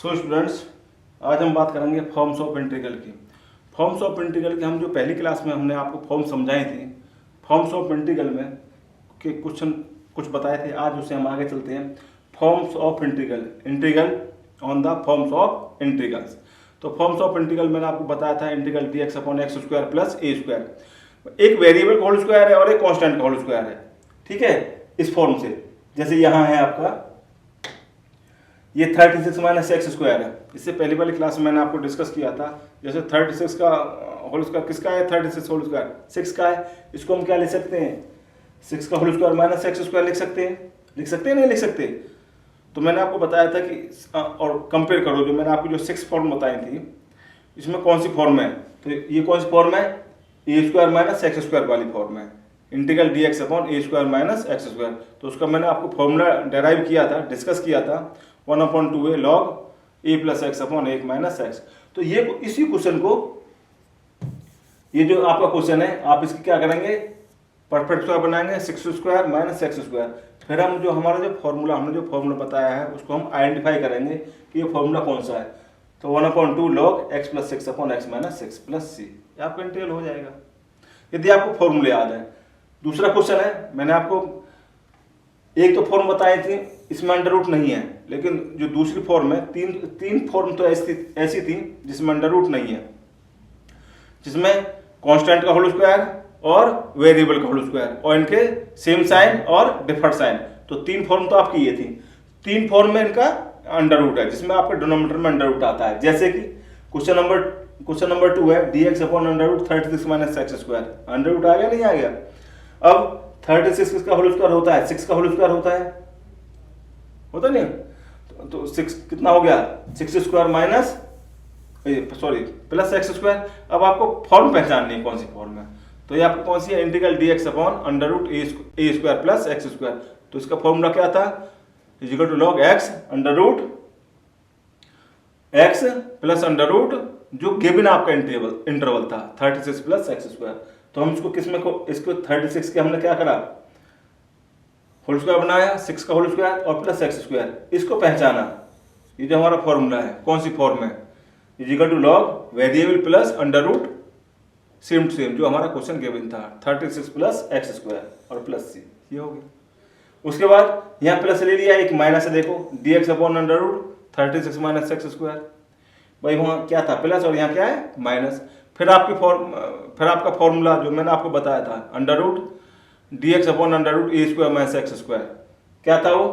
So students, आज हम बात करेंगे फॉर्म्स ऑफ इंटीग्रल की। फॉर्म्स ऑफ इंटीग्रल की हम जो पहली क्लास में हमने आपको फॉर्म समझाई थी, फॉर्म्स ऑफ इंटीग्रल में के क्वेश्चन कुछ बताए थे। आज उससे हम आगे चलते हैं। Forms of integral, integral on the forms of integrals. तो फॉर्म्स ऑफ इंटीग्रल मैंने आपको बताया था integral dx upon x square plus a square. एक वेरिएबल का होल स्क्वायर है और एक कांस्टेंट का होल स्क्वायर है। ठीक है, इस फॉर्म से जैसे यहाँ है आपका ये 36 माइनस एक्स स्क्वायर है। इससे पहली वाली क्लास में मैंने आपको डिस्कस किया था। जैसे 36 का होल स्क्वायर किसका है, 36 होल स्क्वायर 6 का है। इसको हम क्या लिख सकते हैं, 6 का whole square minus x square लिख सकते हैं। लिख सकते हैं नहीं लिख सकते? तो मैंने आपको बताया था कि और कंपेयर करो, जो मैंने आपको जो 6 फॉर्म बताई थी इसमें कौन सी फॉर्म है। तो ये कौन सी फॉर्म है, ए स्क्वायर माइनस एक्स स्क्वायर वाली फॉर्म है, इंटीग्रल dx अपॉन ए स्क्वायर माइनस एक्स स्क्वायर। तो उसका मैंने आपको फॉर्मूला डेराइव किया था, डिस्कस किया था, 1/2 log a plus x upon 1 minus x. तो ये इसी क्वेश्चन को, ये जो आपका क्वेश्चन है, आप इसकी क्या करेंगे, परफेक्ट स्क्वायर बनाएंगे, 6 स्क्वायर माइनस एक्स स्क्वायर। फिर हम जो हमारा जो फॉर्मूला हमने जो फॉर्मूला बताया है उसको हम आइडेंटिफाई करेंगे कि ये फॉर्मूला कौन सा है। तो 1/2 log x plus 6 upon x minus 6 plus c, आपका इंटीग्रल हो जाएगा यदि आपको फॉर्मूले याद है। दूसरा क्वेश्चन है, मैंने आपको एक तो फॉर्म बताई थी, इसमें अंडर रूट नहीं है, लेकिन जो दूसरी फॉर्म है, तीन फॉर्म तो ऐसी थी जिसमें अंडर रूट नहीं है, जिसमें कांस्टेंट का होल स्क्वायर और वेरिएबल का होल स्क्वायर और इनके सेम साइन और डिफरेंट साइन। तो 3 फॉर्म तो आपकी ये थी। 3 फॉर्म में इनका अंडर रूट है, जिसमें आपके डिनोमिनेटर में अंडर रूट आता है। जैसे कि क्वेश्चन नंबर 2 है dx upon under root 36 minus x square. Under root आ गया नहीं आ गया? अब 36 किसका होल स्क्वायर होता है, 6 का होल स्क्वायर होता है, होता नहीं? तो 6 कितना हो गया, 6 square minus plus x square. अब आपको फॉर्म पहचाननी है कौन सी फॉर्म है। तो ये आपको कौन सी है, integral dx upon under root a square plus x square. तो इसका फॉर्मूला क्या था, equal to log x under root x plus under root जो गिवन आपका इंटरवल था 36 प्लस एक्स स्क्वायर। तो हम इसको किसमें इसको 36 के हमने क्या करा, होल स्क्वायर बनाया, 6 का होल स्क्वायर और प्लस एक्स स्क्वायर, इसको पहचाना। ये जो हमारा फॉर्मूला है, कौन सी फॉर्म है, equal to log variable plus under root same to same जो हमारा क्वेश्चन गिवन था, 36 प्लस एक्स स्क्वायर और प्लस सी, ये हो गया। उसके बाद यहाँ प्लस ले लिया, एक माइनस है, देखो dx upon under root 36 minus x square. भाई वहाँ क्या था, प्लस, और यहाँ क्या है, माइनस। फिर आपका फॉर्मूला जो मैंने आपको बताया था, under root dx upon under root a square minus x square, क्या था वो,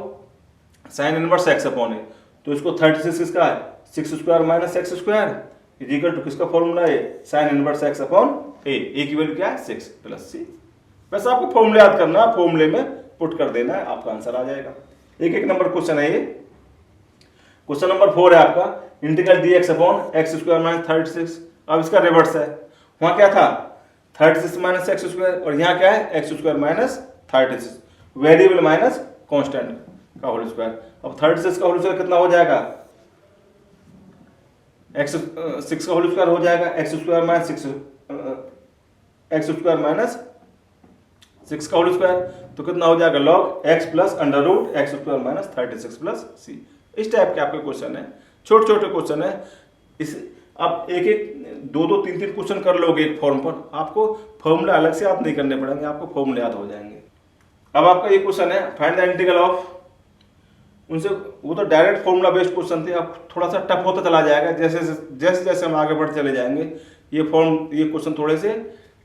sine inverse x upon a. तो इसको 36 किसका है, 6 square minus x square equal to किसका फॉर्मूला है, sine inverse x upon a की वैल्यू क्या है, 6 प्लस सी। बस आपको फॉर्मूले याद करना, फॉर्मूले में पुट कर देना है, आपका आंसर आ जाएगा। एक नंबर क्वेश्चन है ये। क्वेश्चन नंबर 4 है आपका, integral dx upon x square minus 36। अब इसका रिवर्स है, वहां क्या था 36 माइनस एक्स स्क्वायर और यहाँ क्या है x square minus 36, variable minus constant का होल स्क्वायर। अब 36 का होल स्क्वायर कितना हो जाएगा, एक्स 6 का होल स्क्वायर हो जाएगा, एक्स स्क्वायर माइनस 6 का होल स्क्वायर, तो कितना हो जाएगा, log x plus under root x square minus 36 plus c. इस टाइप के आपके क्वेश्चन है, छोटे छोटे क्वेश्चन है। इस आप एक 2-3 क्वेश्चन कर लोगे एक फॉर्म पर, आपको फॉर्मूला अलग से याद नहीं करने पड़ेंगे, आपको फॉर्मूले याद हो जाएंगे। अब आपका ये क्वेश्चन है, फाइंड द इंटीग्रल ऑफ, उनसे वो तो डायरेक्ट फॉर्मूला बेस्ड क्वेश्चन थे, अब थोड़ा सा टफ होता चला जाएगा जैसे जैसे हम आगे बढ़ते चले जाएंगे। ये क्वेश्चन थोड़े से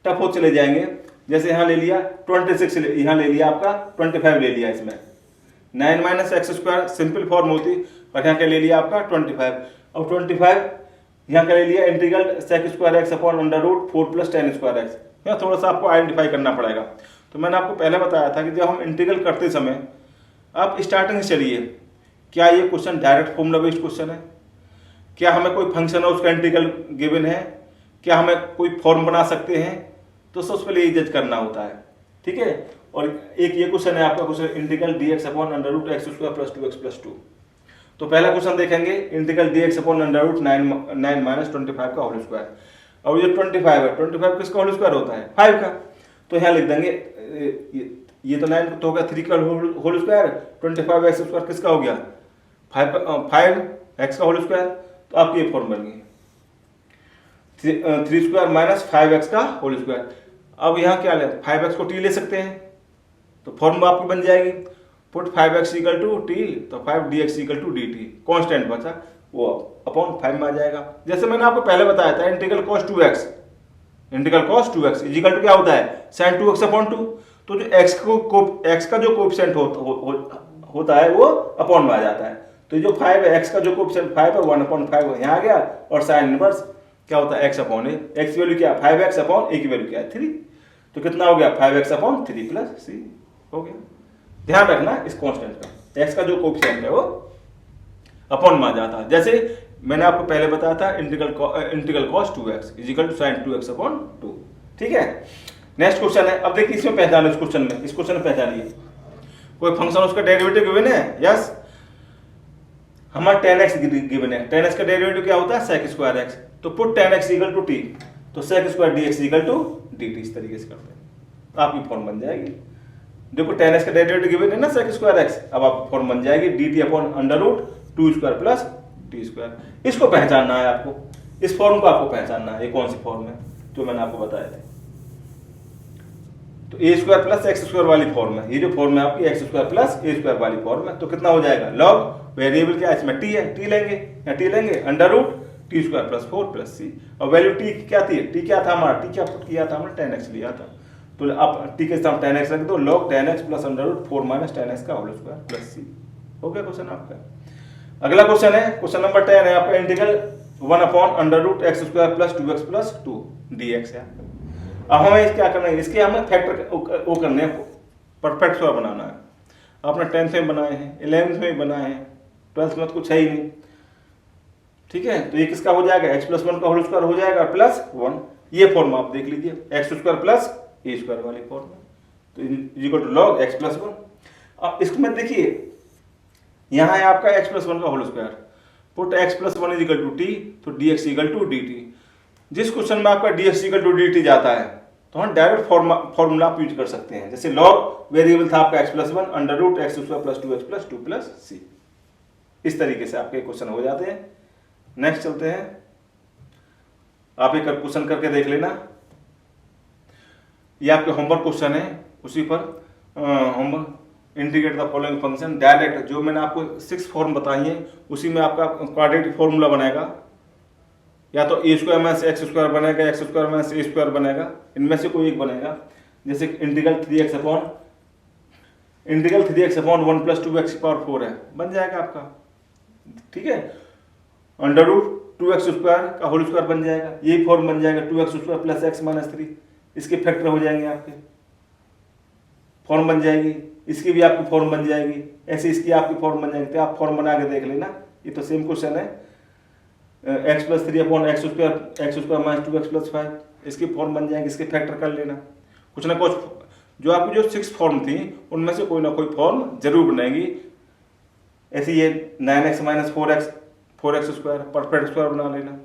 टफ होते चले जाएंगे। जैसे यहाँ ले लिया 26, यहाँ ले लिया आपका 25 ले लिया, इसमें 9 minus x square simple form होती, और यहाँ क्या ले लिया आपका 25। अब 25 यहाँ क्या ले लिया, integral sec square x upon under root 4 plus ten square x. यहाँ थोड़ा सा आपको आइडेंटिफाई करना पड़ेगा। तो मैंने आपको पहले बताया था कि जब हम इंटीग्रल करते समय आप स्टार्टिंग से चलिए, क्या ये question direct formula based question है, क्या हमें कोई फंक्शन है उसका इंटीग्रल गिवन है, क्या हमें कोई फॉर्म बना सकते हैं, तो सबसे पहले ये जज करना होता है। ठीक है, और एक ये क्वेश्चन है आपका, question integral dx upon under root x square plus 2x plus 2। तो पहला क्वेश्चन देखेंगे, integral dx upon under root 9 minus 25 का होल स्क्वायर। और ये 25 है, 25 किसका होल स्क्वायर होता है, 5 का। तो यहाँ लिख देंगे, ये तो 9 तो हो गया 3 का होल स्क्वायर, 25 एक्स स्क्वायर किसका हो गया, 5 एक्स का होल स्क्वायर, तो आपकी ये फॉर्म बन गई 3 स्क्वायर माइनस 5x का होल स्क्वायर। अब यहाँ क्या ले, 5x को t ले सकते हैं, तो फॉर्म आपकी बन जाएगी put 5x equal to T, तो 5dx equal to dt, constant बचा वो अपॉन 5 में आ जाएगा। जैसे मैंने आपको पहले बताया था integral cos 2x, integral cos 2x equal to क्या होता है sin 2x अपॉन 2, तो जो x का जो कोएफिशिएंट होता है वो अपॉन में आ जाता है। तो जो 5 है, x का जो कोएफिशिएंट 5 है 1/5 यहाँ आ गया, और साइन इनवर्स क्या होता है x अपॉन ए, x की वैल्यू क्या है 5x अपॉन a की वैल्यू क्या है 3, तो कितना हो गया 5x अपॉन 3 प्लस c हो गया। ध्यान रखना इस कांस्टेंट का, x का जो कोएफिशिएंट है वो अपॉन में आ जाता है। जैसे मैंने आपको पहले बताया था integral cos 2x equal to sin 2x upon 2, ठीक है। नेक्स्ट क्वेश्चन है, अब देखिए इसमें पहचानो, इस क्वेश्चन में पहचानिए कोई फंक्शन उसका डेरिवेटिव गिवन है, यस हमारा tan x गिवन है, tan x का डेरिवेटिव क्या होता है sec स्क्वायर x, तो put tan x equal to t, तो sec square dx equal to dt, इस तरीके से करते हैं आपकी फॉर्म बन जाएगी। देखो tan x का डेरिवेटिव गिवन है ना sec स्क्वायर x, अब आप फॉर्म बन जाएगी dt upon under root 2 square plus t square. इसको पहचानना है आपको, इस फॉर्म को आपको पहचानना है, ये कौन सी फॉर्म है जो मैंने आपको बताया था, तो a square plus x square वाली फॉर्म है, ये जो फॉर्म है आपकी x square plus a square वाली फॉर्म है। तो कितना हो जाएगा लॉग वेरिएबल क्या है इसमें t है, t लेंगे under root t square plus 4 plus c, और वैल्यू t क्या थी, t क्या था हमारा, t क्या पुट किया था हमने tan x लिया था, तो आप t के साथ tan x रख दो, log tan x plus under root 4 minus tan x का होल स्क्वायर प्लस सी, हो गया क्वेश्चन आपका। अगला क्वेश्चन है क्वेश्चन नंबर 10 है आपका integral 1 upon under root x square plus 2x plus 2 dx है। अब हमें क्या करना है, इसके हमें फैक्टर वो करने हैं, परफेक्ट स्क्वायर बनाना है। आपने 10th में बनाए हैं, 11th में बनाए हैं, 12th में तो कुछ है ही नहीं, ठीक है। तो ये किसका हो जाएगा x प्लस 1 का होल स्क्वायर हो जाएगा प्लस 1, ये फॉर्म आप देख लीजिए x square plus a square वाली फॉर्म, तो equal to log x plus 1। अब इसमें देखिए यहाँ है आपका x प्लस 1 का whole square, put x plus 1 is equal to T, तो dx इक्वल टू dt। जिस क्वेश्चन में आपका dx इक्वल टू dt जाता है तो हम डायरेक्ट फॉर्मूला आप यूज कर सकते हैं, जैसे लॉग वेरिएबल था आपका x plus 1 under root x square plus 2x plus 2 plus c, इस तरीके से आपके क्वेश्चन हो जाते हैं। नेक्स्ट चलते हैं, आप एक क्वेश्चन करके देख लेना, ये आपके होमवर्क क्वेश्चन है, उसी पर homework integrate the following function direct, जो मैंने आपको 6 फॉर्म बताई हैं उसी में आपका क्वाड्रेटिक फॉर्मूला बनेगा, या तो ए स्क्वायर माइनस एक्स स्क्वायर बनेगा, एक्स स्क्वायर माइनस ए स्क्वायर बनेगा, इनमें से कोई एक बनेगा। जैसे integral 3x upon 1 plus 2x की पावर 4 है, बन जाएगा आपका, ठीक है। अंडर रूट 2x स्क्वायर का होल स्क्वायर बन जाएगा, ये फॉर्म बन जाएगा 2x square plus x minus 3, इसके फैक्टर हो जाएंगे आपके, फॉर्म बन जाएगी, इसकी भी आपकी फॉर्म बन जाएगी, ऐसे इसकी आपकी फॉर्म बन जाएगी। तो आप फॉर्म बना के देख लेना, ये तो सेम क्वेश्चन है, x plus 3 upon x square minus 2x plus 5, इसकी फॉर्म बन जाएगी, इसके फैक्टर कर लेना। कुछ ना कुछ जो आपकी जो 6 फॉर्म थी उनमें से कोई ना कोई फॉर्म जरूर बनेगी। ऐसे ये 9x minus 4x square perfect square बना लेना।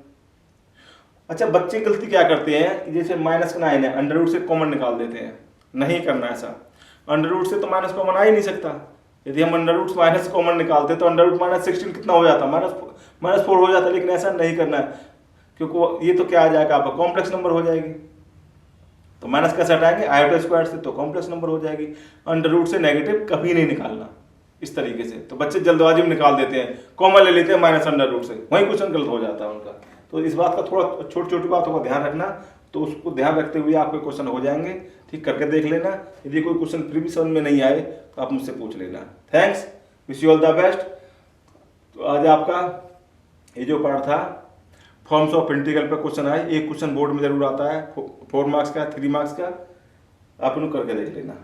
अच्छा, बच्चे गलती क्या करते हैं कि जैसे माइनस 9 है अंडर रूट से कॉमन निकाल देते हैं, नहीं करना ऐसा, अंडर रूट से तो माइनस कॉमन आ ही नहीं सकता। यदि हम अंडर रूट माइनस कॉमन निकालते तो अंडर रूट माइनस 16 कितना हो जाता, माइनस 4 हो जाता, लेकिन ऐसा नहीं करना है, क्योंकि ये तो क्या आ जाएगा आपका कॉम्प्लेक्स नंबर हो जाएगी। तो माइनस कैसे हटाएंगे, आयोटा स्क्वायर से, तो कॉम्प्लेक्स नंबर हो जाएगी। अंडर रूट से नेगेटिव कभी नहीं निकालना इस तरीके से। तो बच्चे जल्दबाजी में निकाल देते हैं, कॉमन ले लेते हैं माइनस अंडर रूट से, वहीं क्वेश्चन गलत हो जाता है उनका। तो इस बात का थोड़ा छोटी छोटी बातों का ध्यान रखना, तो उसको ध्यान रखते हुए आपके क्वेश्चन हो जाएंगे। ठीक, करके देख लेना, यदि कोई क्वेश्चन फिर भी समझ में नहीं आए तो आप मुझसे पूछ लेना। Thanks, wish you all the best. तो आज आपका ये जो पार्ट था फॉर्म्स ऑफ इंटीग्रल पर क्वेश्चन आए, एक क्वेश्चन बोर्ड में जरूर आता है, 4 मार्क्स का 3 मार्क्स का, आप इनको करके देख लेना।